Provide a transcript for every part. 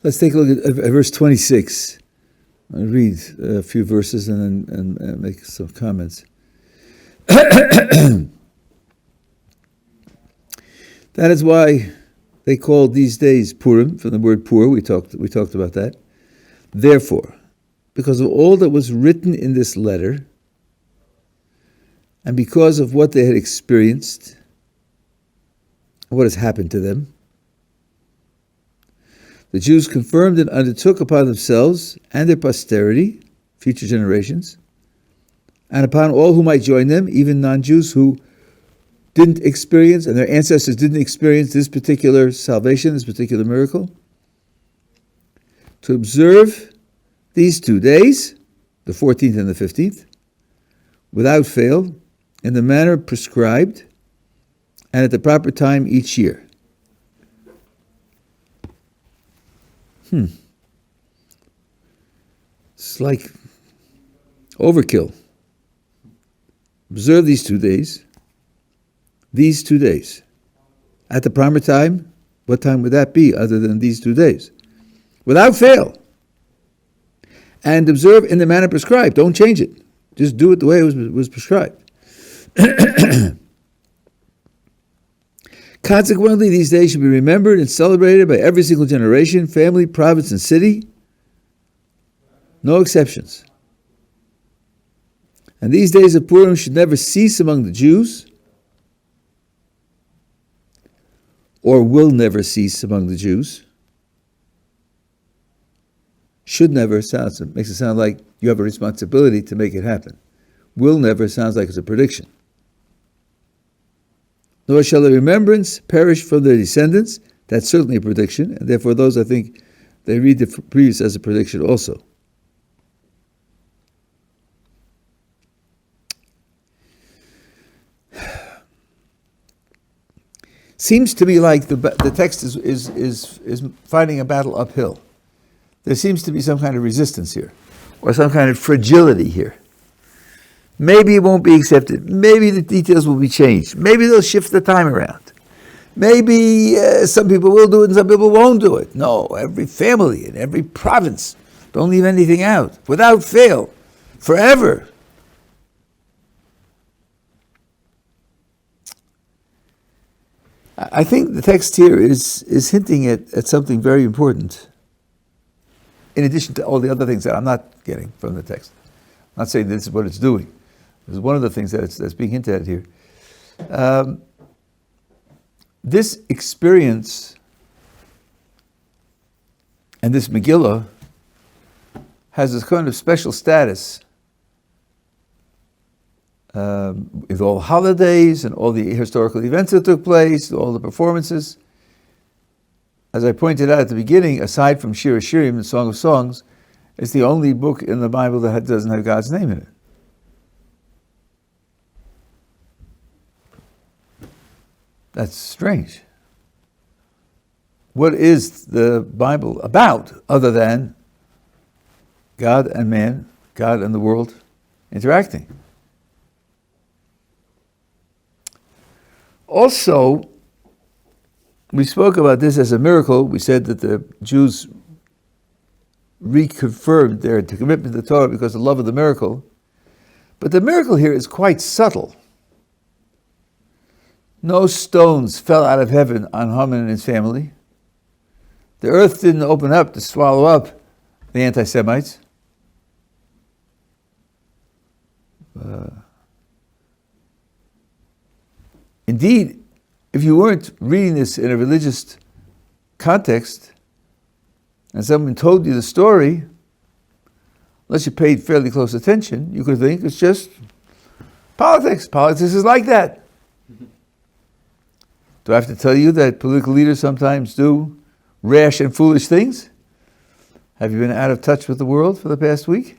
Let's take a look at verse 26. I'll read a few verses and then make some comments. That is why they called these days Purim, from the word pur. We talked about that. Therefore, because of all that was written in this letter, and because of what they had experienced, what has happened to them, the Jews confirmed and undertook upon themselves and their posterity, future generations, and upon all who might join them, even non-Jews who didn't experience, and their ancestors didn't experience this particular salvation, this particular miracle, to observe these 2 days, the 14th and the 15th, without fail, in the manner prescribed, and at the proper time each year. It's like overkill. Observe these 2 days. These 2 days. At the proper time, what time would that be other than these 2 days? Without fail. And observe in the manner prescribed. Don't change it. Just do it the way it was prescribed. Consequently, these days should be remembered and celebrated by every single generation, family, province, and city. No exceptions. And these days of Purim should never cease among the Jews, or will never cease among the Jews. Should never makes it sound like you have a responsibility to make it happen. Will never sounds like it's a prediction. Nor shall the remembrance perish from their descendants. That's certainly a prediction, and therefore those, I think, they read the previous as a prediction also. Seems to be like the text is fighting a battle uphill. There seems to be some kind of resistance here, or some kind of fragility here. Maybe it won't be accepted. Maybe the details will be changed. Maybe they'll shift the time around. Maybe some people will do it and some people won't do it. No, every family in every province, don't leave anything out, without fail, forever. I think the text here is hinting at something very important, in addition to all the other things that I'm not getting from the text. I'm not saying this is what it's doing. This is one of the things that's being hinted at here. This experience and this Megillah has this kind of special status with all holidays and all the historical events that took place, all the performances. As I pointed out at the beginning, aside from Shir HaShirim, the Song of Songs, it's the only book in the Bible that doesn't have God's name in it. That's strange. What is the Bible about other than God and man, God and the world interacting? Also, we spoke about this as a miracle. We said that the Jews reconfirmed their commitment to the Torah because of the love of the miracle. But the miracle here is quite subtle. No stones fell out of heaven on Haman and his family. The earth didn't open up to swallow up the anti-Semites. Indeed, if you weren't reading this in a religious context, and someone told you the story, unless you paid fairly close attention, you could think it's just politics. Politics is like that. Do I have to tell you that political leaders sometimes do rash and foolish things? Have you been out of touch with the world for the past week?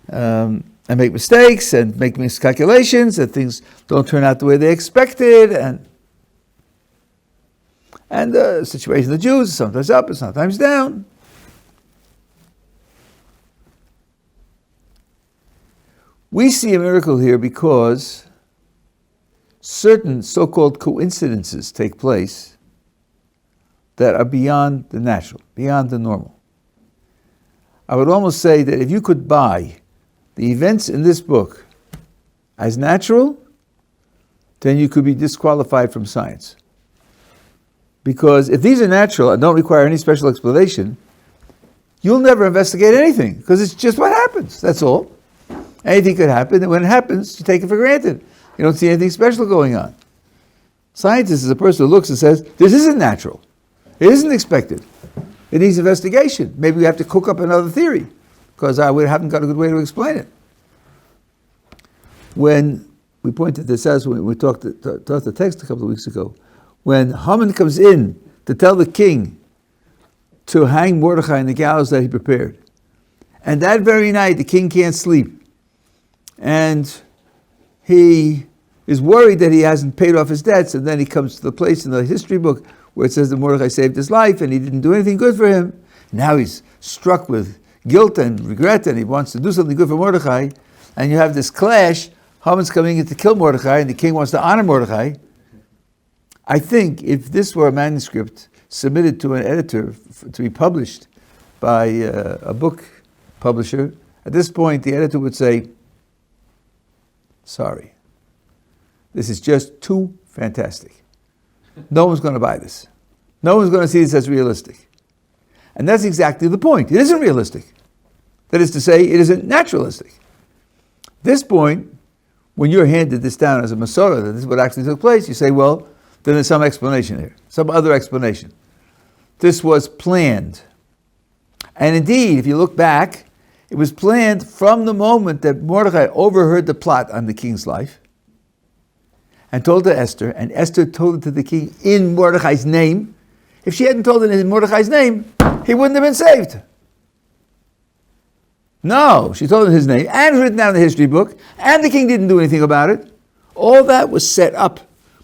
And make mistakes and make miscalculations, and things don't turn out the way they expected, and the situation of the Jews is sometimes up and sometimes down. We see a miracle here because certain so-called coincidences take place that are beyond the natural, beyond the normal. I would almost say that if you could buy the events in this book as natural, then you could be disqualified from science. Because if these are natural and don't require any special explanation, you'll never investigate anything, because it's just what happens, that's all. Anything could happen, and when it happens, you take it for granted. You don't see anything special going on. Scientist is a person who looks and says, this isn't natural. It isn't expected. It needs investigation. Maybe we have to cook up another theory, because we haven't got a good way to explain it. When we pointed this out when we taught the text a couple of weeks ago, when Haman comes in to tell the king to hang Mordechai in the gallows that he prepared, and that very night the king can't sleep, and he is worried that he hasn't paid off his debts, and then he comes to the place in the history book where it says that Mordechai saved his life and he didn't do anything good for him. Now he's struck with guilt and regret, and he wants to do something good for Mordechai, and you have this clash. Haman's coming in to kill Mordechai, and the king wants to honor Mordechai. I think if this were a manuscript submitted to an editor to be published by a book publisher, at this point the editor would say, sorry, this is just too fantastic. No one's going to buy this. No one's going to see this as realistic. And that's exactly the point. It isn't realistic. That is to say, it isn't naturalistic. This point, when you're handed this down as a Masorah, that this is what actually took place, you say, well, then there's some explanation here, some other explanation. This was planned. And indeed, if you look back, it was planned from the moment that Mordechai overheard the plot on the king's life and told to Esther, and Esther told it to the king in Mordechai's name. If she hadn't told it in Mordechai's name, he wouldn't have been saved. No, she told him his name, and written down in the history book, and the king didn't do anything about it. All that was set up,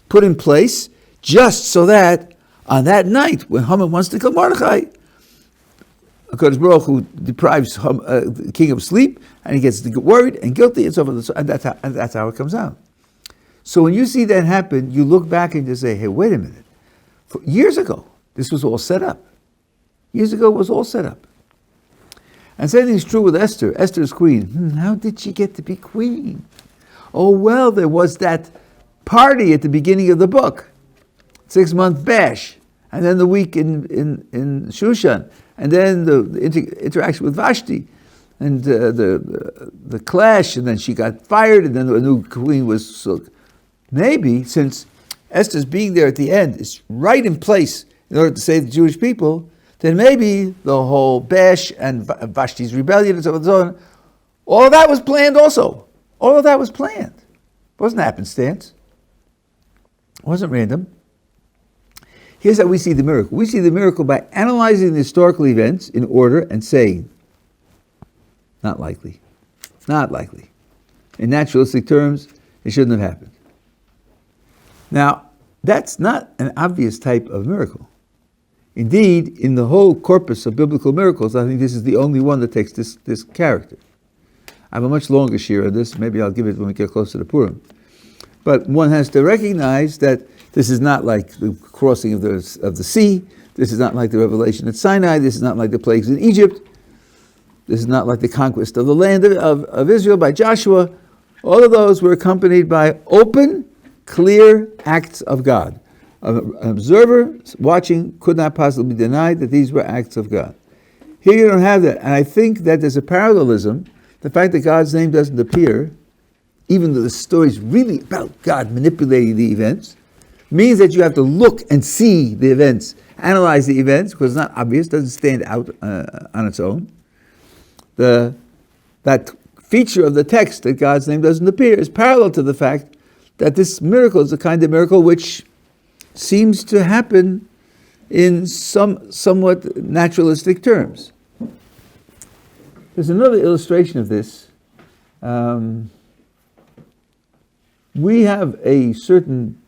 put in place, just so that on that night, when Haman wants to kill Mordechai, HaKadosh Baruch Hu deprives the king of sleep, and he gets worried and guilty, and so forth, and that's how it comes out. So when you see that happen, you look back and you say, hey, wait a minute. Years ago, this was all set up. Years ago, it was all set up. And same thing is true with Esther. Esther's queen. How did she get to be queen? Oh, well, there was that party at the beginning of the book. 6-month bash. And then the week in Shushan. And then the interaction with Vashti. And the clash. And then she got fired. And then the new queen was... So maybe, since Esther's being there at the end is right in place in order to save the Jewish people, then maybe the whole bash and Vashti's rebellion and so on and so on, all of that was planned also. All of that was planned. It wasn't happenstance. It wasn't random. Here's how we see the miracle. We see the miracle by analyzing the historical events in order and saying, not likely. Not likely. In naturalistic terms, it shouldn't have happened. Now, that's not an obvious type of miracle. Indeed, in the whole corpus of biblical miracles, I think this is the only one that takes this character. I have a much longer share of this. Maybe I'll give it when we get closer to Purim. But one has to recognize that this is not like the crossing of the sea. This is not like the revelation at Sinai. This is not like the plagues in Egypt. This is not like the conquest of the land of Israel by Joshua. All of those were accompanied by open, clear acts of God. An observer watching could not possibly deny that these were acts of God. Here you don't have that. And I think that there's a parallelism. The fact that God's name doesn't appear, even though the story is really about God manipulating the events, means that you have to look and see the events, analyze the events, because it's not obvious, doesn't stand out on its own. That feature of the text that God's name doesn't appear is parallel to the fact that this miracle is a kind of miracle which seems to happen in somewhat naturalistic terms. There's another illustration of this. We have a certain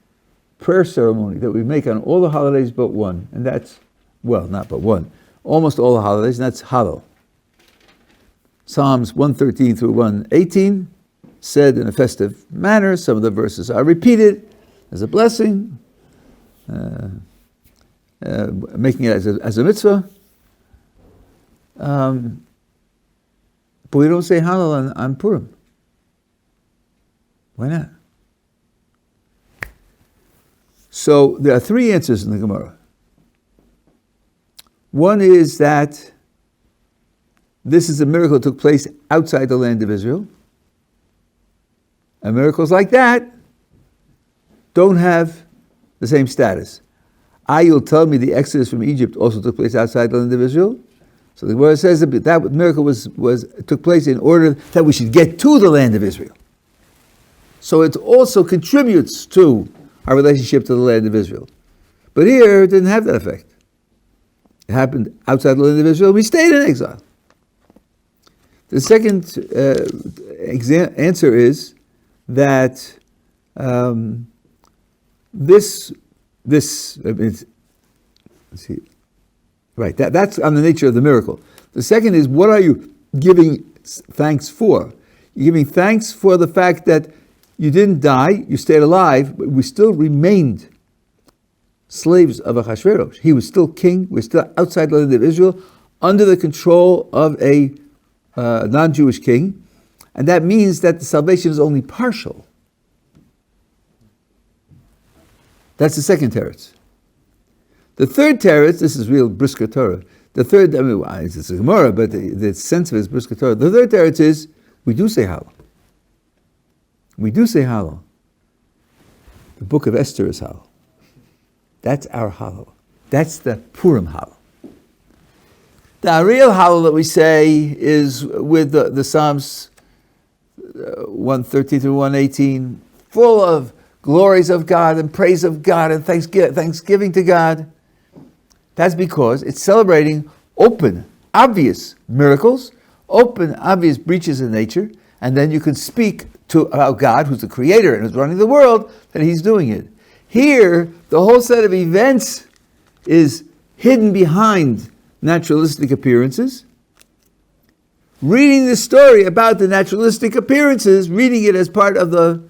prayer ceremony that we make on all the holidays but one, and that's, well, not but one, almost all the holidays, and that's Hallel. Psalms 113 through 118, said in a festive manner. Some of the verses are repeated as a blessing. making it as a mitzvah. But we don't say Hallel on Purim. Why not? So there are three answers in the Gemara. One is that this is a miracle that took place outside the land of Israel. And miracles like that don't have the same status. You'll tell me the Exodus from Egypt also took place outside the land of Israel. So the Gemara says that miracle took place in order that we should get to the land of Israel. So it also contributes to our relationship to the land of Israel. But here it didn't have that effect. It happened outside the land of Israel. We stayed in exile. The second answer is that let's see. Right, that's on the nature of the miracle. The second is, what are you giving thanks for? You're giving thanks for the fact that you didn't die, you stayed alive, but we still remained slaves of Achashverosh. He was still king, we're still outside the land of Israel, under the control of a non-Jewish king, and that means that the salvation is only partial. That's the second teretz. The third teretz, this is real Brisker Torah. The third, it's a Gemara, but the sense of it is Brisker Torah. The third teretz is, we do say Hallel. We do say Hallel. The book of Esther is Hallel. That's our Hallel. That's the Purim Hallel. The real Hallel that we say is with the Psalms 113 through 118, full of glories of God and praise of God and thanksgiving to God. That's because it's celebrating open, obvious miracles, open, obvious breaches in nature, and then you can speak about God, who's the creator and who's running the world, that he's doing it. Here, the whole set of events is hidden behind naturalistic appearances. Reading the story about the naturalistic appearances, reading it as part of the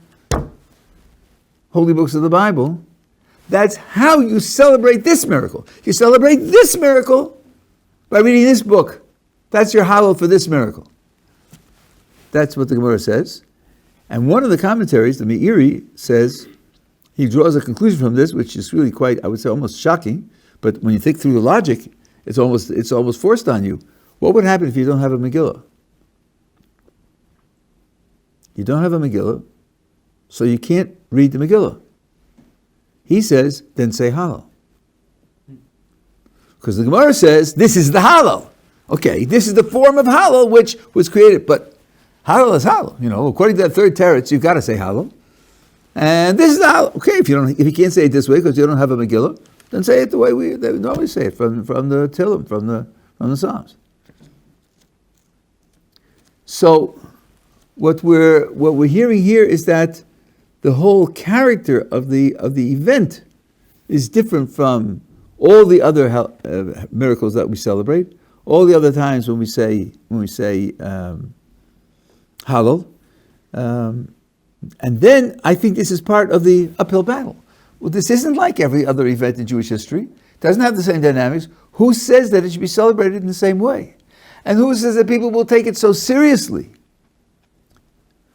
holy books of the Bible, that's how you celebrate this miracle. You celebrate this miracle by reading this book. That's your Hallel for this miracle. That's what the Gemara says. And one of the commentaries, the Meiri, says, he draws a conclusion from this, which is really quite, I would say, almost shocking. But when you think through the logic, it's almost forced on you. What would happen if you don't have a Megillah? You don't have a Megillah, so you can't read the Megillah. He says, then say Hallel. Because the Gemara says, this is the Hallel. Okay, this is the form of Hallel which was created, but Hallel is Hallel. According to that third teretz, you've got to say Hallel. And this is the Hallel. Okay, if you can't say it this way because you don't have a Megillah, then say it the way they would normally say it, from the Tehillim, from the Psalms. So what we're hearing here is that the whole character of the event is different from all the other miracles that we celebrate, all the other times when we say Hallel. And then I think this is part of the uphill battle. Well, this isn't like every other event in Jewish history. It doesn't have the same dynamics. Who says that it should be celebrated in the same way? And who says that people will take it so seriously?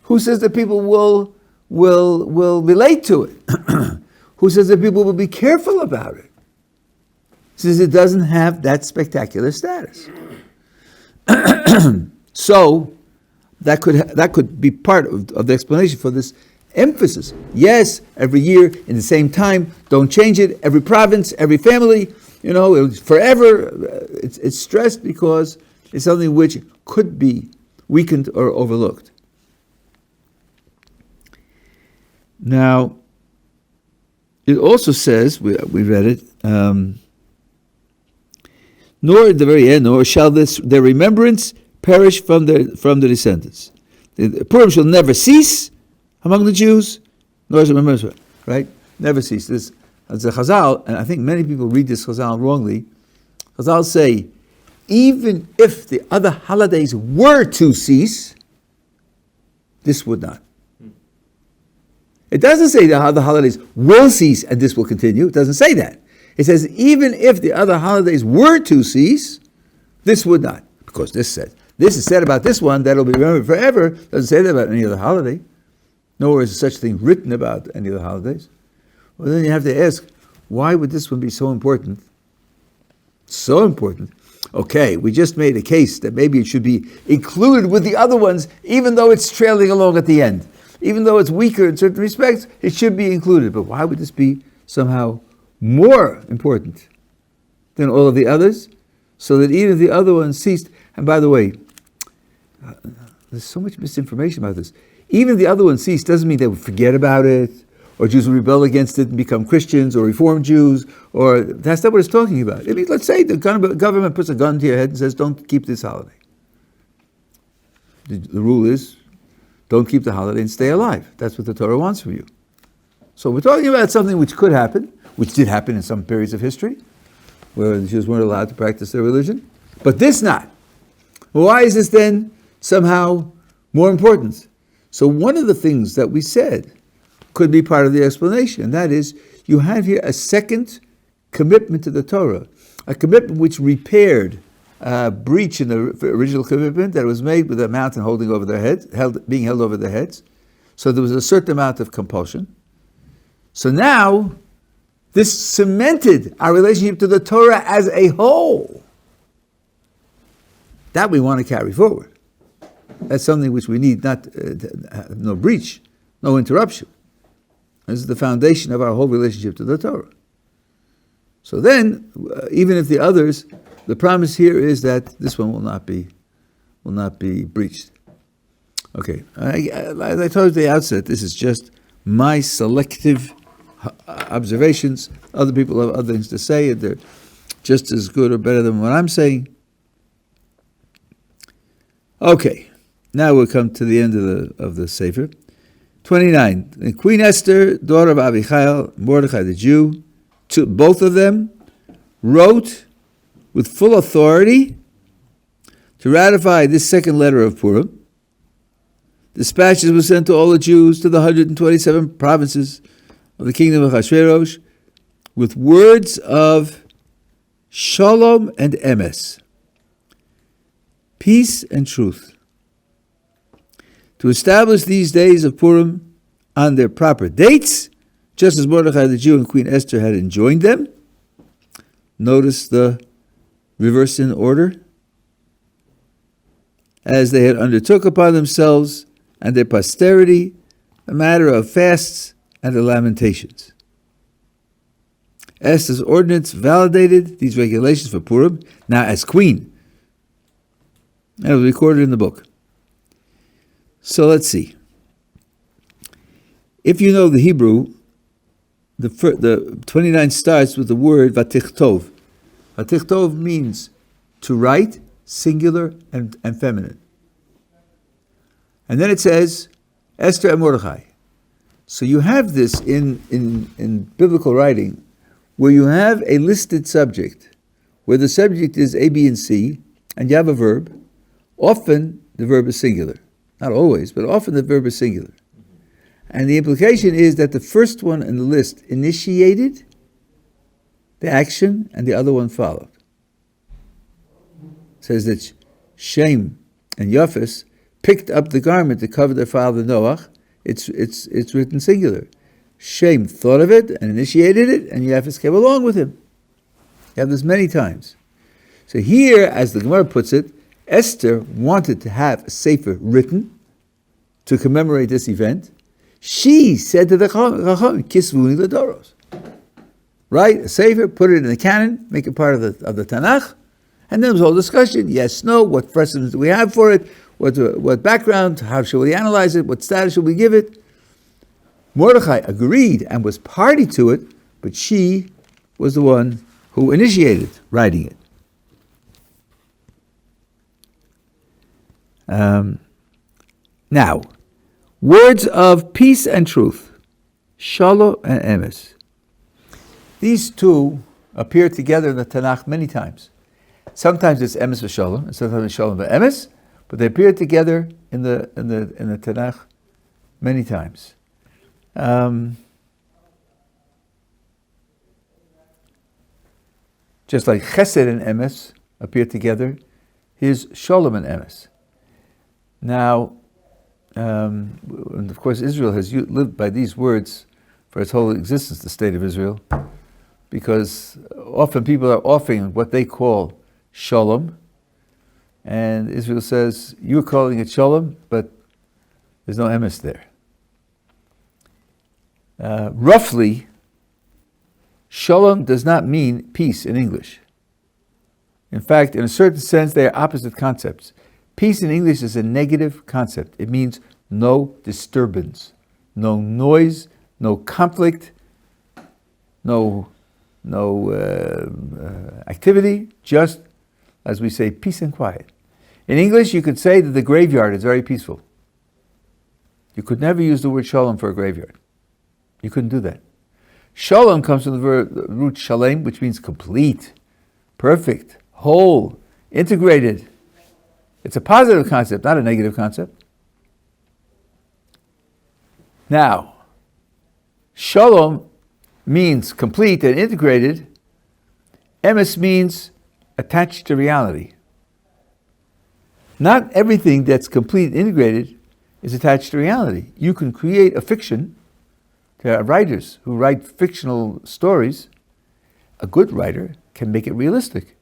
Who says that people will relate to it? Who says that people will be careful about it? Says it doesn't have that spectacular status. So that could be part of the explanation for this emphasis. Yes, every year in the same time, don't change it. Every province, every family, forever. It's stressed because it's something which could be weakened or overlooked. Now, it also says, we read it, nor at the very end, nor shall their remembrance perish from the descendants. The Purim shall never cease among the Jews, nor shall remembrance, right? Never cease. This is a Chazal, and I think many people read this Chazal wrongly. Chazal say, even if the other holidays were to cease, this would not. It doesn't say that the holidays will cease and this will continue. It doesn't say that. It says, even if the other holidays were to cease, this would not. Because this is said about this one, that'll be remembered forever. Doesn't say that about any other holiday. Nor is such a thing written about any of the holidays. Well, then you have to ask, why would this one be so important? So important. Okay, we just made a case that maybe it should be included with the other ones, even though it's trailing along at the end. Even though it's weaker in certain respects, it should be included. But why would this be somehow more important than all of the others? So that even if the other ones ceased, and by the way, there's so much misinformation about this. Even if the other ones ceased doesn't mean they would forget about it, or Jews will rebel against it and become Christians or Reform Jews, or that's not what it's talking about. I mean, let's say the government puts a gun to your head and says, don't keep this holiday. The rule is, don't keep the holiday and stay alive. That's what the Torah wants from you. So we're talking about something which could happen, which did happen in some periods of history, where the Jews weren't allowed to practice their religion, but this not. Well, why is this then somehow more important? So one of the things that we said could be part of the explanation, and that is, you have here a second commitment to the Torah, a commitment which repaired a breach in the original commitment that was made with a mountain holding over their heads, being held over their heads. So there was a certain amount of compulsion. So now, this cemented our relationship to the Torah as a whole. That we want to carry forward. That's something which we need, not no breach, no interruption. This is the foundation of our whole relationship to the Torah. So then, even if the others, the promise here is that this one will not be breached. Okay, as I told you at the outset, this is just my selective observations. Other people have other things to say, and they're just as good or better than what I'm saying. Okay, now we'll come to the end of the Sefer. 29. And Queen Esther, daughter of Abichail, Mordechai the Jew, both of them wrote with full authority to ratify this second letter of Purim. Dispatches were sent to all the Jews to the 127 provinces of the kingdom of Achashverosh with words of shalom and emes, peace and truth, to establish these days of Purim on their proper dates, just as Mordechai the Jew and Queen Esther had enjoined them. Notice the reverse in order. As they had undertook upon themselves and their posterity a matter of fasts and of lamentations. Esther's ordinance validated these regulations for Purim, now as queen. And it was recorded in the book. So let's see. If you know the Hebrew, the 29 starts with the word vatichtov. Vatichtov means to write, singular and feminine. And then it says Esther and Mordechai. So you have this in biblical writing, where you have a listed subject, where the subject is A, B, and C, and you have a verb. Often the verb is singular. Not always, but often the verb is singular. And the implication is that the first one in the list initiated the action and the other one followed. It says that Shem and Yafes picked up the garment to cover their father Noach. It's written singular. Shem thought of it and initiated it, and Yafes came along with him. You have this many times. So here, as the Gemara puts it, Esther wanted to have a sefer written to commemorate this event. She said to the Chacham, Kisvuni Ladoros. Right? A sefer, put it in the canon, make it part of the Tanakh, and then there was a whole discussion, yes, no, what precedents do we have for it, what background, how should we analyze it, what status should we give it. Mordechai agreed and was party to it, but she was the one who initiated writing it. Now, words of peace and truth, shalom and emes. These two appear together in the Tanakh many times. Sometimes it's emes v'shalom, and sometimes it's shalom v'emes, but they appear together in the Tanakh many times. Just like chesed and emes appear together, here's shalom and emes. Now, and of course, Israel has lived by these words for its whole existence, the state of Israel, because often people are offering what they call shalom, and Israel says, you're calling it shalom, but there's no emes there. Roughly, shalom does not mean peace in English. In fact, in a certain sense, they are opposite concepts. Peace in English is a negative concept. It means no disturbance, no noise, no conflict, no activity, just, as we say, peace and quiet. In English, you could say that the graveyard is very peaceful. You could never use the word shalom for a graveyard. You couldn't do that. Shalom comes from the root shalem, which means complete, perfect, whole, integrated. It's a positive concept, not a negative concept. Now, shalom means complete and integrated. Emes means attached to reality. Not everything that's complete and integrated is attached to reality. You can create a fiction. There are writers who write fictional stories. A good writer can make it realistic.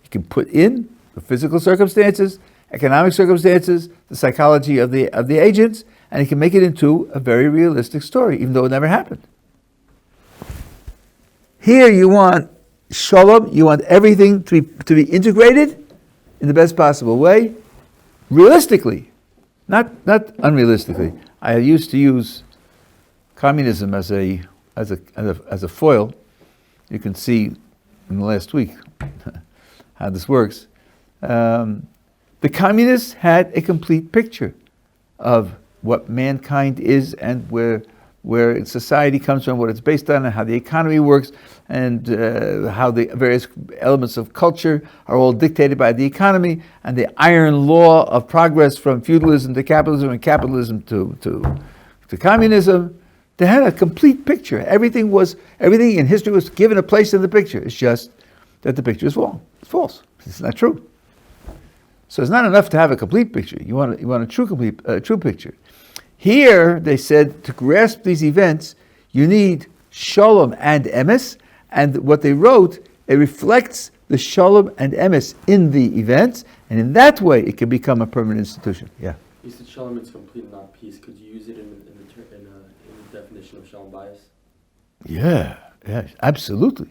He can put in the physical circumstances, economic circumstances, the psychology of the agents, and he can make it into a very realistic story, even though it never happened. Here you want shalom, you want everything to be integrated in the best possible way, realistically, not unrealistically. I used to use communism as a foil. You can see in the last week how this works. The communists had a complete picture of what mankind is and where society comes from, what it's based on, and how the economy works, and how the various elements of culture are all dictated by the economy, and the iron law of progress from feudalism to capitalism and capitalism to communism. They had a complete picture. Everything in history was given a place in the picture. It's just that the picture is wrong. It's false. It's not true. So it's not enough to have a complete picture. You want a true picture. Here, they said, to grasp these events, you need shalom and emes, and what they wrote, it reflects the shalom and emes in the events, and in that way, it can become a permanent institution. Yeah. You said shalom is complete, not peace. Could you use it in the definition of shalom bias? Yeah, absolutely.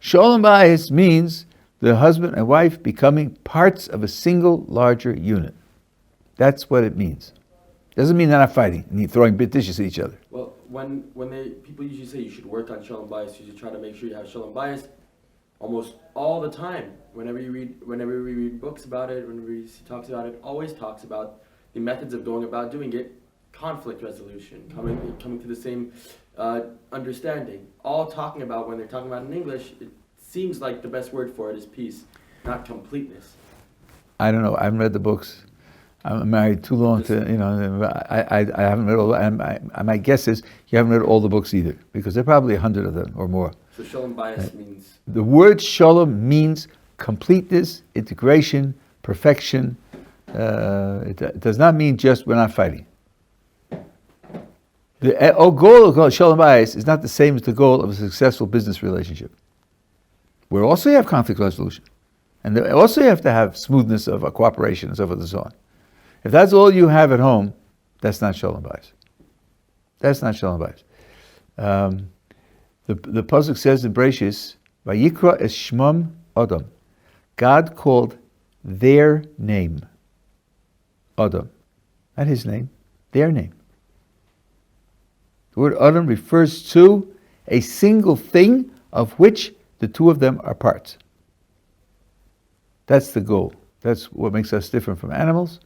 Shalom bias means the husband and wife becoming parts of a single larger unit. That's what it means. Doesn't mean they're not fighting and throwing big dishes at each other. Well, when people usually say you should work on shalom bias, you should try to make sure you have shalom bias almost all the time. Whenever we read books about it, whenever he talks about it, always talks about the methods of going about doing it, conflict resolution, coming to the same understanding. All talking about, when they're talking about in English, it seems like the best word for it is peace, not completeness. I don't know. I haven't read the books. I'm married too long to, I haven't read all, and my guess is you haven't read all the books either, because there are probably 100 of them or more. So shalom bias means? The word shalom means completeness, integration, perfection. It does not mean just we're not fighting. The goal of shalom bias is not the same as the goal of a successful business relationship, where also you have conflict resolution, and also you have to have smoothness of a cooperation and so forth and so on. If that's all you have at home, that's not shalom bias. That's not shalom bias. The pasuk says in Bereshis, "Vayikra es shmam Adam." God called their name Adam, not his name, their name. The word Adam refers to a single thing of which the two of them are parts. That's the goal. That's what makes us different from animals.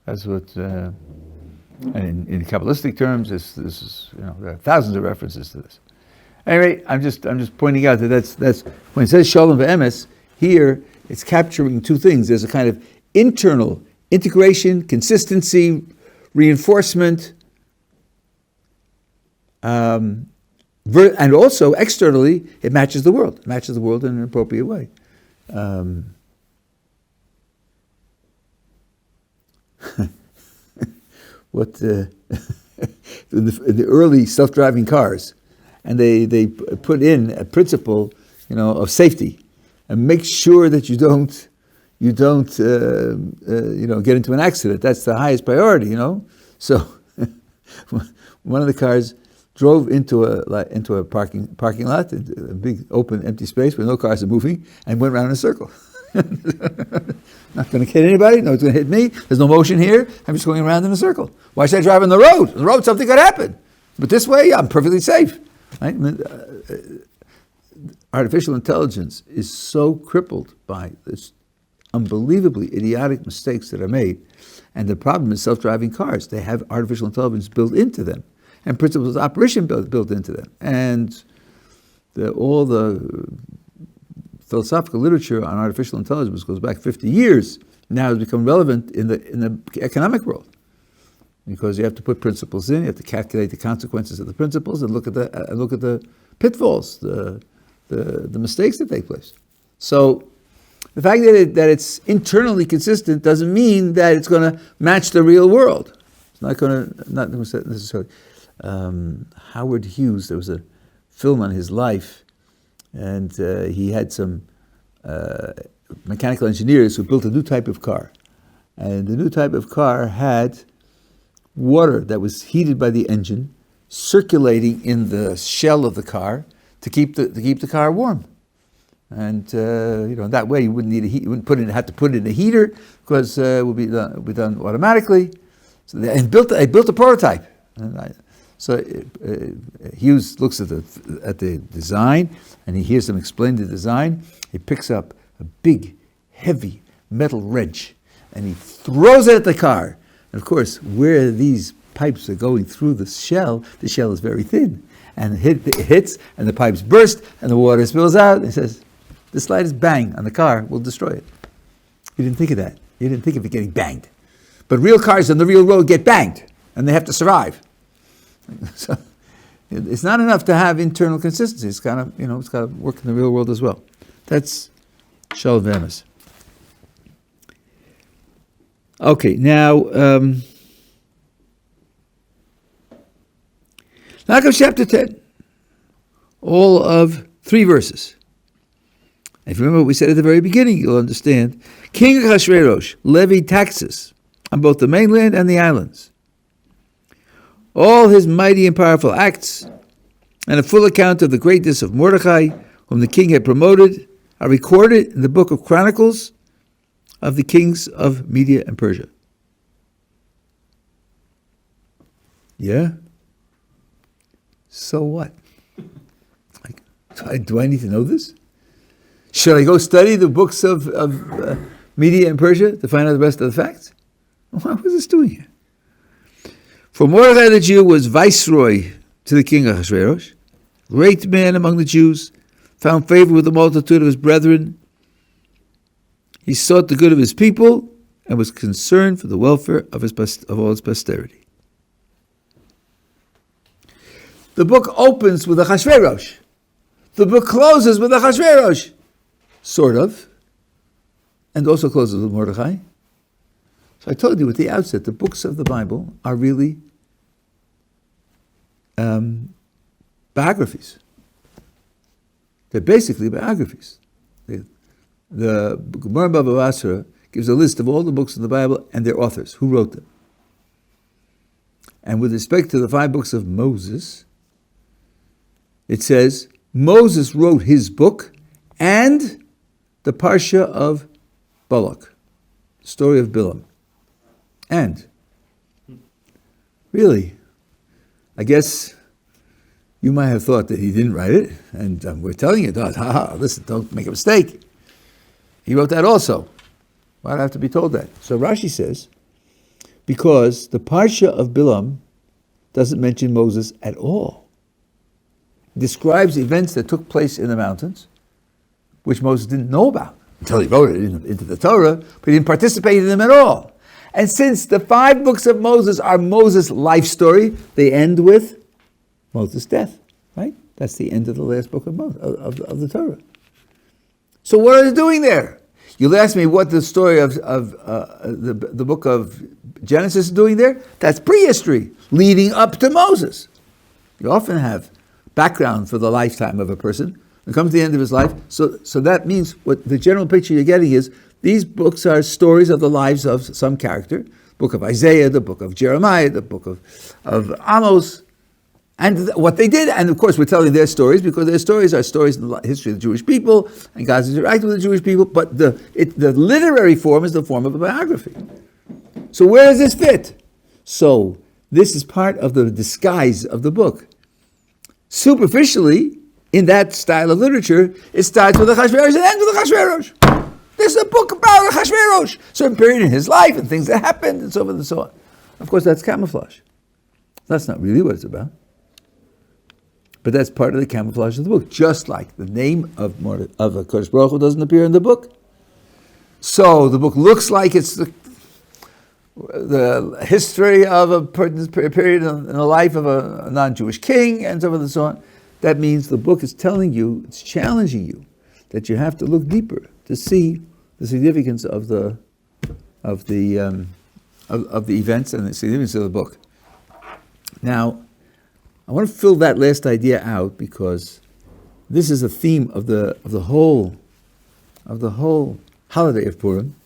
That's what, and in Kabbalistic terms, this is, there are thousands of references to this. Anyway, I'm just pointing out that that's when it says shalom ve'emes, here it's capturing two things. There's a kind of internal integration, consistency, reinforcement, and also externally, it matches the world. It matches the world in an appropriate way. The early self-driving cars, and they put in a principle, of safety, and make sure that you don't get into an accident. That's the highest priority, So one of the cars drove into a parking lot, a big open empty space where no cars are moving, and went around in a circle. Not going to hit anybody. No, it's going to hit me. There's no motion here. I'm just going around in a circle. Why should I drive on the road? On the road, something could happen. But this way, I'm perfectly safe. Right? Artificial intelligence is so crippled by this unbelievably idiotic mistakes that are made. And the problem is self-driving cars. They have artificial intelligence built into them, and principles of operation built into them. And all the philosophical literature on artificial intelligence goes back 50 years, now has become relevant in the economic world. Because you have to put principles in, you have to calculate the consequences of the principles, and look at the pitfalls, the mistakes that take place. So the fact that it's internally consistent doesn't mean that it's going to match the real world. It's not necessarily. Howard Hughes, there was a film on his life, and he had some mechanical engineers who built a new type of car. And the new type of car had water that was heated by the engine circulating in the shell of the car to keep the car warm. And that way you wouldn't need you wouldn't have to put it in a heater, because it would be done automatically. So they built a prototype. So Hughes looks at the design, and he hears them explain the design. He picks up a big, heavy metal wrench, and he throws it at the car. And of course, where these pipes are going through the shell is very thin. And it hits, and the pipes burst, and the water spills out. And he says, the slightest bang on the car will destroy it. You didn't think of that. You didn't think of it getting banged. But real cars on the real road get banged, and they have to survive. So it's not enough to have internal consistency. It's got to work in the real world as well. That's Shalom Ve'emes. Okay, now chapter 10, all of 3 verses. If you remember what we said at the very beginning, you'll understand. King Achashverosh levied taxes on both the mainland and the islands. All his mighty and powerful acts, and a full account of the greatness of Mordechai, whom the king had promoted, are recorded in the book of Chronicles of the kings of Media and Persia. Yeah? So what? Do I need to know this? Should I go study the books of Media and Persia to find out the rest of the facts? What was this doing here? For Mordechai the Jew was viceroy to the king Ahasuerus, great man among the Jews, found favor with the multitude of his brethren. He sought the good of his people and was concerned for the welfare of all his posterity. The book opens with Ahasuerus. The book closes with Ahasuerus, sort of, and also closes with Mordechai. So I told you at the outset, the books of the Bible are really biographies. They're basically biographies. The Gemara Bava Basra gives a list of all the books of the Bible and their authors, who wrote them. And with respect to the 5 books of Moses, it says, Moses wrote his book and the Parsha of Balak, the story of Bilam. And, really, I guess you might have thought that he didn't write it, and we're telling you, listen, don't make a mistake. He wrote that also. Why'd I have to be told that? So Rashi says, because the Parsha of Bilam doesn't mention Moses at all. It describes events that took place in the mountains, which Moses didn't know about until he wrote it into the Torah, but he didn't participate in them at all. And since the 5 books of Moses are Moses' life story, they end with Moses' death, right? That's the end of the last book of the Torah. So what are they doing there? You'll ask me what the story of the book of Genesis is doing there? That's prehistory, leading up to Moses. You often have background for the lifetime of a person. It comes to the end of his life. So that means what the general picture you're getting is these books are stories of the lives of some character. Book of Isaiah, the book of Jeremiah, the book of Amos, and what they did. And of course, we're telling their stories because their stories are stories in the history of the Jewish people, and God's interacting with the Jewish people. But the literary form is the form of a biography. So where does this fit? So this is part of the disguise of the book. Superficially, in that style of literature, it starts with Achashverosh and ends with Achashverosh. This is a book about Achashverosh, certain period in his life and things that happened and so forth and so on. Of course, that's camouflage. That's not really what it's about. But that's part of the camouflage of the book, just like the name of HaKadosh Baruch Hu doesn't appear in the book. So the book looks like it's the history of a period in the life of a non-Jewish king and so forth and so on. That means the book is telling you, it's challenging you, that you have to look deeper to see the significance of the events and the significance of the book. Now, I want to fill that last idea out because this is a theme of the whole holiday of Purim,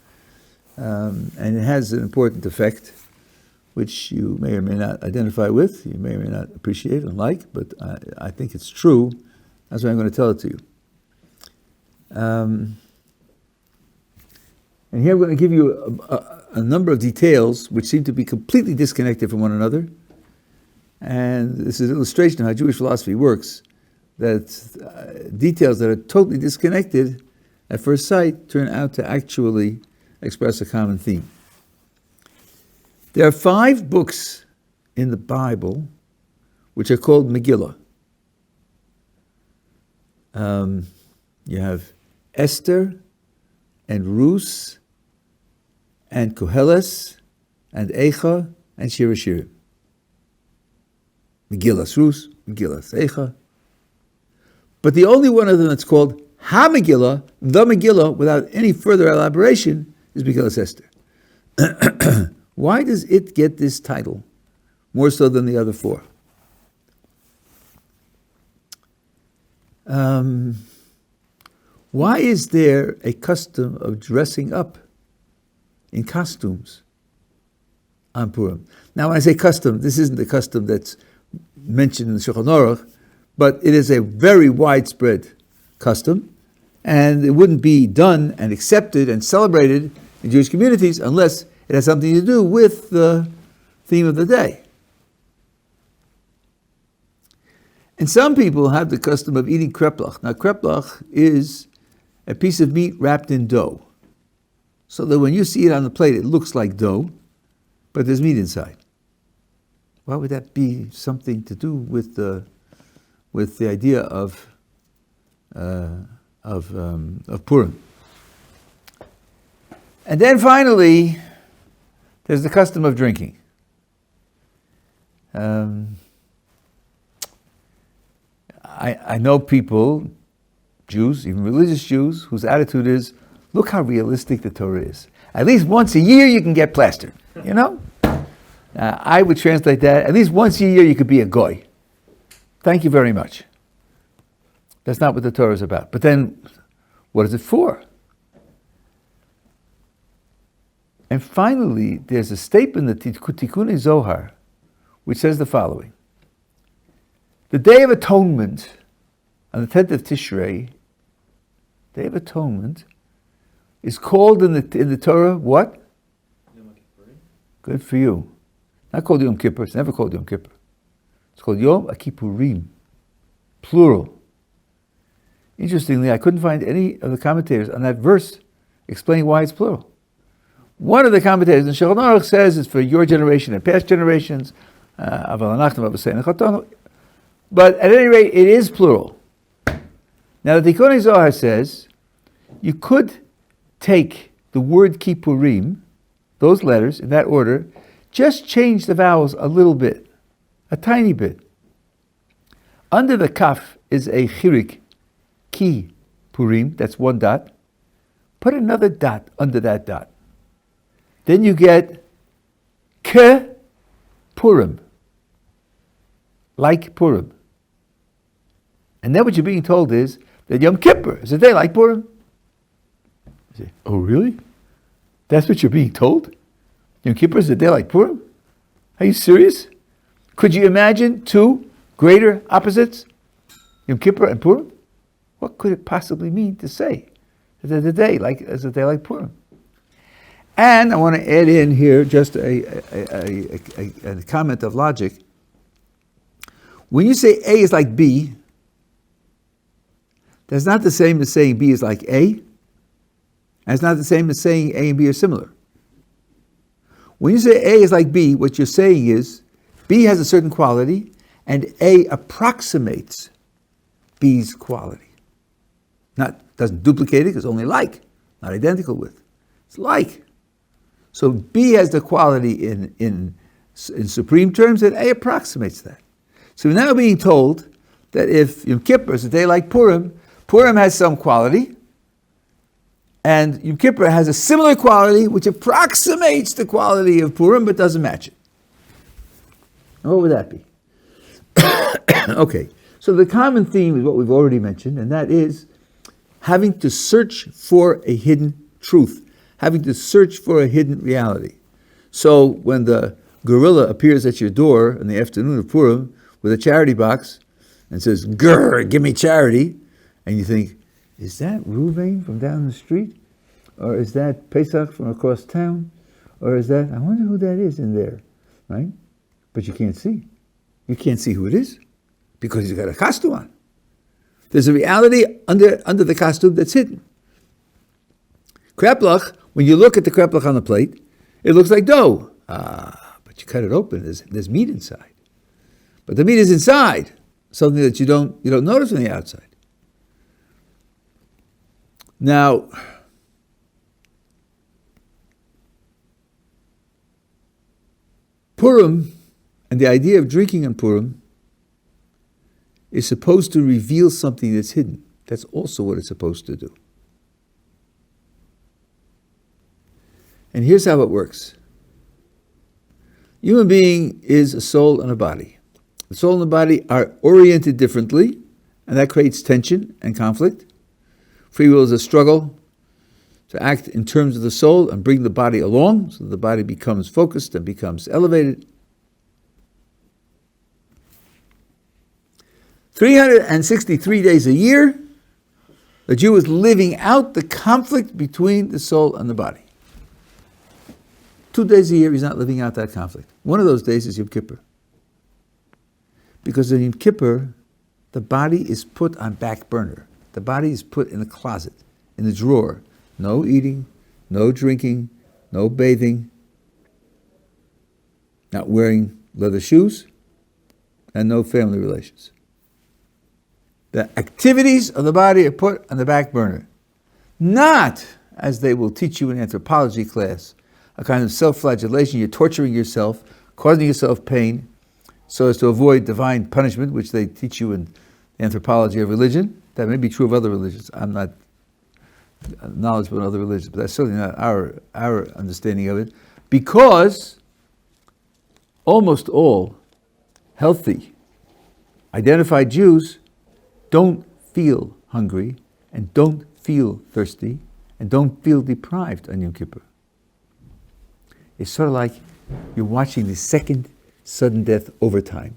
and it has an important effect, which you may or may not identify with, you may or may not appreciate and like, but I think it's true. That's why I'm going to tell it to you. And here I'm going to give you a number of details which seem to be completely disconnected from one another. And this is an illustration of how Jewish philosophy works, that details that are totally disconnected at first sight turn out to actually express a common theme. There are 5 books in the Bible which are called Megillah. You have Esther and Rus and Koheles and Eicha and Shir Hashirim. Megillas Rus, Megillas Eicha. But the only one of them that's called Ha-Megillah, the Megillah, without any further elaboration, is Megillas Esther. Why does it get this title more so than the other 4? Why is there a custom of dressing up in costumes on Purim? Now, when I say custom, this isn't the custom that's mentioned in the Shulchan Aruch, but it is a very widespread custom, and it wouldn't be done and accepted and celebrated in Jewish communities unless it has something to do with the theme of the day. And some people have the custom of eating Kreplach. Now, Kreplach is a piece of meat wrapped in dough, so that when you see it on the plate, it looks like dough, but there's meat inside. Why would that be something to do with the idea of Purim? And then finally, there's the custom of drinking. I know people, Jews, even religious Jews, whose attitude is, look how realistic the Torah is. At least once a year you can get plastered, you know? I would translate that, at least once a year you could be a goy. Thank you very much. That's not what the Torah is about. But then, what is it for? And finally, there's a statement in the Tikkunei Zohar, which says the following. The Day of Atonement, on the 10th of Tishrei, Day of Atonement, is called in the Torah what? Good for you. Not called Yom Kippur. It's never called Yom Kippur. It's called Yom HaKippurim, plural. Interestingly, I couldn't find any of the commentators on that verse explaining why it's plural. One of the commentators in Shulchan Aruch says it's for your generation and past generations. But at any rate, it is plural. Now, the Tikkunei Zohar says you could take the word Kippurim, those letters in that order, just change the vowels a little bit, a tiny bit. Under the kaf is a chirik, ki Purim, that's one dot. Put another dot under that dot. Then you get ke Purim, like Purim. And then what you're being told is that Yom Kippur is a day like Purim. You say, oh really? That's what you're being told? Yom Kippur is a day like Purim? Are you serious? Could you imagine two greater opposites? Yom Kippur and Purim? What could it possibly mean to say that a day like Purim? And I want to add in here just a comment of logic. When you say A is like B, that's not the same as saying B is like A. And it's not the same as saying A and B are similar. When you say A is like B, what you're saying is B has a certain quality and A approximates B's quality. Doesn't duplicate it, it's only like, not identical with. It's like. So B has the quality in supreme terms and A approximates that. So we're now being told that if Yom Kippur is a day like Purim, Purim has some quality, and Yom Kippur has a similar quality which approximates the quality of Purim but doesn't match it. What would that be? Okay, so the common theme is what we've already mentioned, and that is having to search for a hidden truth, having to search for a hidden reality. So when the gorilla appears at your door in the afternoon of Purim with a charity box and says, "Grr, give me charity," and you think, is that Ruvain from down the street? Or is that Pesach from across town? Or is that, I wonder who that is in there, right? But you can't see. You can't see who it is because he's got a costume on. There's a reality under the costume that's hidden. Kreplach, when you look at the kreplach on the plate, it looks like dough. But you cut it open, there's meat inside. But the meat is inside, something that you don't notice on the outside. Now, Purim and the idea of drinking on Purim is supposed to reveal something that's hidden. That's also what it's supposed to do. And here's how it works. Human being is a soul and a body. The soul and the body are oriented differently, and that creates tension and conflict. Free will is a struggle to act in terms of the soul and bring the body along so the body becomes focused and becomes elevated. 363 days a year, the Jew is living out the conflict between the soul and the body. 2 days a year, he's not living out that conflict. One of those days is Yom Kippur. Because in Yom Kippur, the body is put on back burner. The body is put in a closet, in a drawer. No eating, no drinking, no bathing, not wearing leather shoes, and no family relations. The activities of the body are put on the back burner. Not, as they will teach you in anthropology class, a kind of self-flagellation. You're torturing yourself, causing yourself pain, so as to avoid divine punishment, which they teach you in anthropology of religion. That may be true of other religions. I'm not knowledgeable in other religions, but that's certainly not our understanding of it. Because almost all healthy, identified Jews don't feel hungry and don't feel thirsty and don't feel deprived on Yom Kippur. It's sort of like you're watching the second sudden death overtime.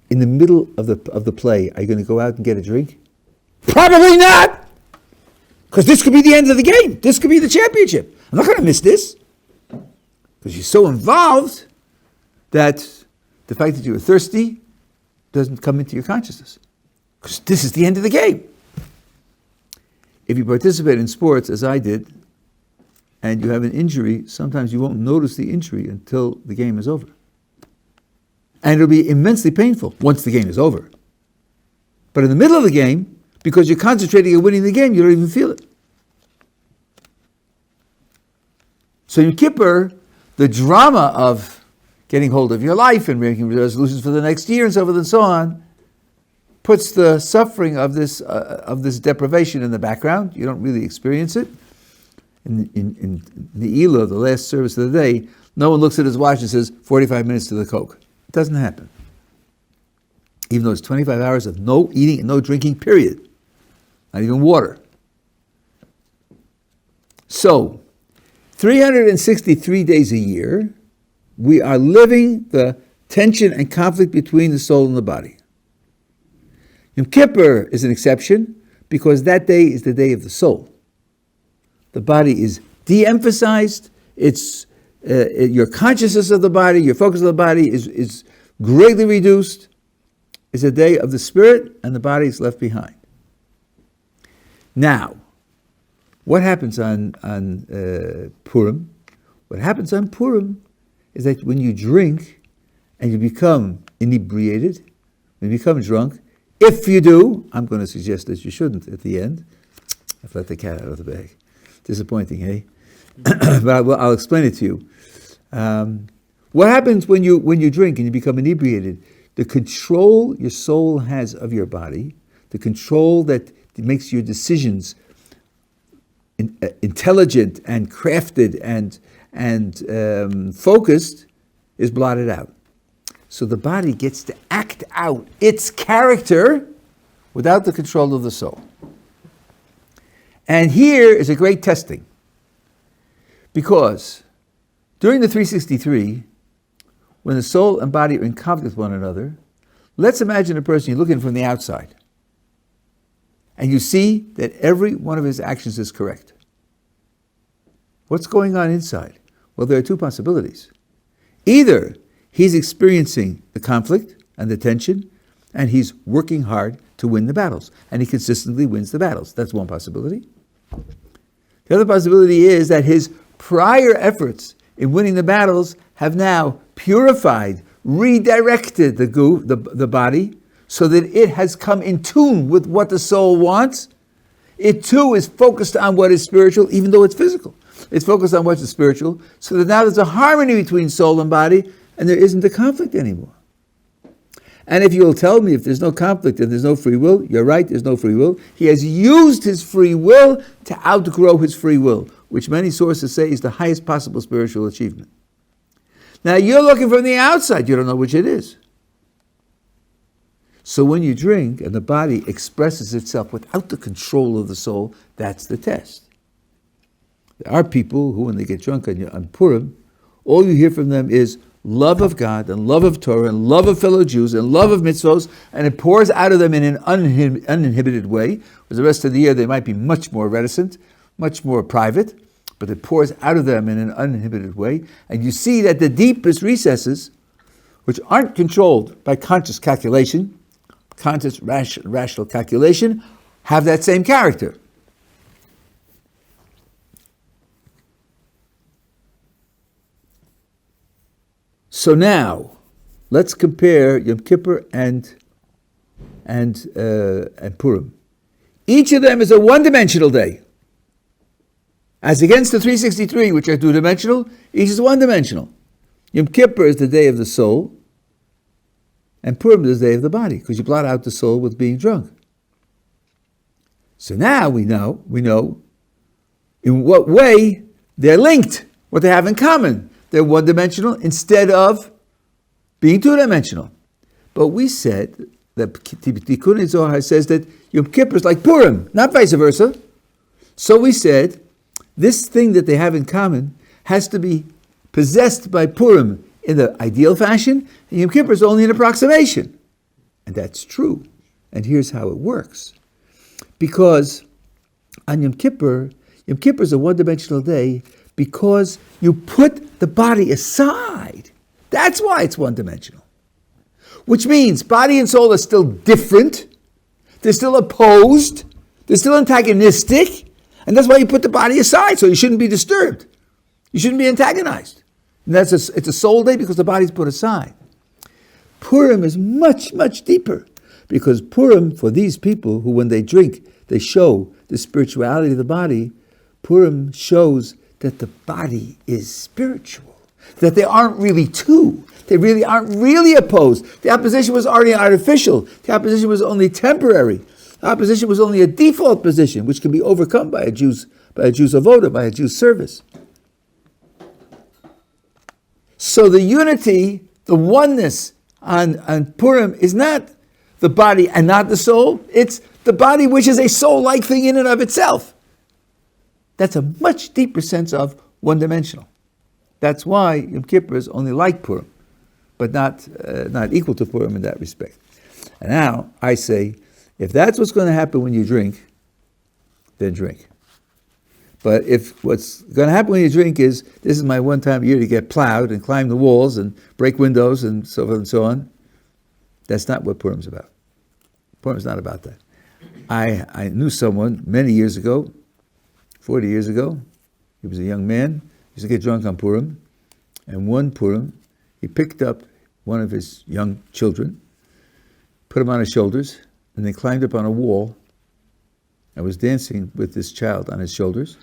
In the middle of the play, are you going to go out and get a drink? Probably not! Because this could be the end of the game. This could be the championship. I'm not going to miss this. Because you're so involved that the fact that you were thirsty doesn't come into your consciousness. Because this is the end of the game. If you participate in sports, as I did, and you have an injury, sometimes you won't notice the injury until the game is over. And it'll be immensely painful once the game is over. But in the middle of the game, because you're concentrating on winning the game, you don't even feel it. So in Kippur, the drama of getting hold of your life and making resolutions for the next year and so forth and so on puts the suffering of this deprivation in the background. You don't really experience it. In the Elah, the last service of the day, no one looks at his watch and says, 45 minutes to the Coke. It doesn't happen. Even though it's 25 hours of no eating and no drinking, period. Not even water. So, 363 days a year, we are living the tension and conflict between the soul and the body. Yom Kippur is an exception because that day is the day of the soul. The body is de-emphasized. It's your consciousness of the body, your focus of the body is greatly reduced. It's a day of the spirit, and the body is left behind. Now, what happens on Purim? What happens on Purim is that when you drink and you become inebriated, when you become drunk, if you do, I'm going to suggest that you shouldn't at the end. I've let the cat out of the bag. Disappointing, eh? But I'll explain it to you. What happens when you drink and you become inebriated? The control your soul has of your body, the control that makes your decisions intelligent and crafted and focused, is blotted out. So the body gets to act out its character without the control of the soul. And here is a great testing. Because during the 363, when the soul and body are in conflict with one another, let's imagine a person you're looking from the outside. And you see that every one of his actions is correct. What's going on inside? Well, there are two possibilities. Either he's experiencing the conflict and the tension, and he's working hard to win the battles, and he consistently wins the battles. That's one possibility. The other possibility is that his prior efforts in winning the battles have now purified, redirected the body, so that it has come in tune with what the soul wants. It too is focused on what is spiritual, even though it's physical. It's focused on what's spiritual, so that now there's a harmony between soul and body, and there isn't a conflict anymore. And if you'll tell me if there's no conflict and there's no free will, you're right, there's no free will. He has used his free will to outgrow his free will, which many sources say is the highest possible spiritual achievement. Now you're looking from the outside, you don't know which it is. So when you drink and the body expresses itself without the control of the soul, that's the test. There are people who, when they get drunk on Purim, all you hear from them is love of God and love of Torah and love of fellow Jews and love of mitzvos, and it pours out of them in an uninhibited way. Whereas the rest of the year they might be much more reticent, much more private, but it pours out of them in an uninhibited way. And you see that the deepest recesses, which aren't controlled by conscious calculation, conscious rational calculation, have that same character. So now, let's compare Yom Kippur and Purim. Each of them is a one-dimensional day. As against the 363, which are two-dimensional, each is one-dimensional. Yom Kippur is the day of the soul, and Purim is the day of the body, because you blot out the soul with being drunk. So now we know in what way they're linked, what they have in common. They're one-dimensional instead of being two-dimensional. But we said that Tikkun Zohar says that Yom Kippur is like Purim, not vice versa. So we said this thing that they have in common has to be possessed by Purim in the ideal fashion, and Yom Kippur is only an approximation. And that's true. And here's how it works. Because on Yom Kippur is a one-dimensional day because you put the body aside. That's why it's one-dimensional. Which means body and soul are still different. They're still opposed. They're still antagonistic. And that's why you put the body aside, so you shouldn't be disturbed. You shouldn't be antagonized. And it's a soul day because the body's put aside. Purim is much, much deeper. Because Purim, for these people who when they drink, they show the spirituality of the body, Purim shows that the body is spiritual. that they aren't really two. They really aren't really opposed. The opposition was already artificial. The opposition was only temporary. The opposition was only a default position, which can be overcome by a Jew's avoda, by a Jew's service. So the unity, the oneness on Purim is not the body and not the soul. It's the body, which is a soul-like thing in and of itself. That's a much deeper sense of one-dimensional. That's why Yom Kippur is only like Purim, but not equal to Purim in that respect. And now I say, if that's what's going to happen when you drink, then drink. But if what's going to happen when you drink is, this is my one time a year to get plowed and climb the walls and break windows and so forth and so on, that's not what Purim's about. Purim's not about that. I knew someone many years ago, 40 years ago. He was a young man. He used to get drunk on Purim. And one Purim, he picked up one of his young children, put him on his shoulders, and then climbed up on a wall and was dancing with this child on his shoulders.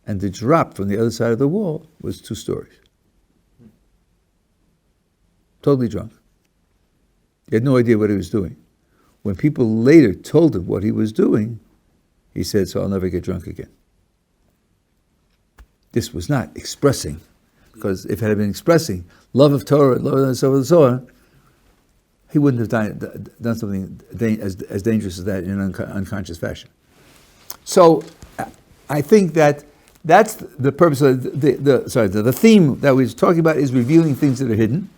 And the drop from the other side of the wall was 2 stories. Totally drunk. He had no idea what he was doing. When people later told him what he was doing, he said, so I'll never get drunk again. This was not expressing, because if it had been expressing love of Torah, love and so on and so on, he wouldn't have done something as dangerous as that in an unconscious fashion. So I think that's the purpose of the theme that we're talking about is revealing things that are hidden.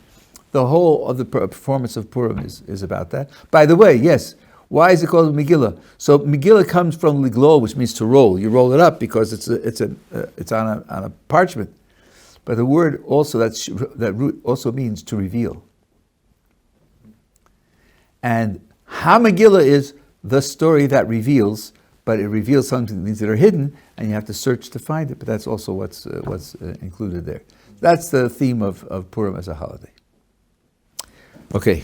The whole of the performance of Purim is about that. By the way, yes, why is it called Megillah? So Megillah comes from liglo, which means to roll. You roll it up because it's on a parchment. But the word also, that root also means to reveal. And Megillah is the story that reveals, but it reveals something, things that are hidden, and you have to search to find it. But that's also what's included there. That's the theme of Purim as a holiday. Okay.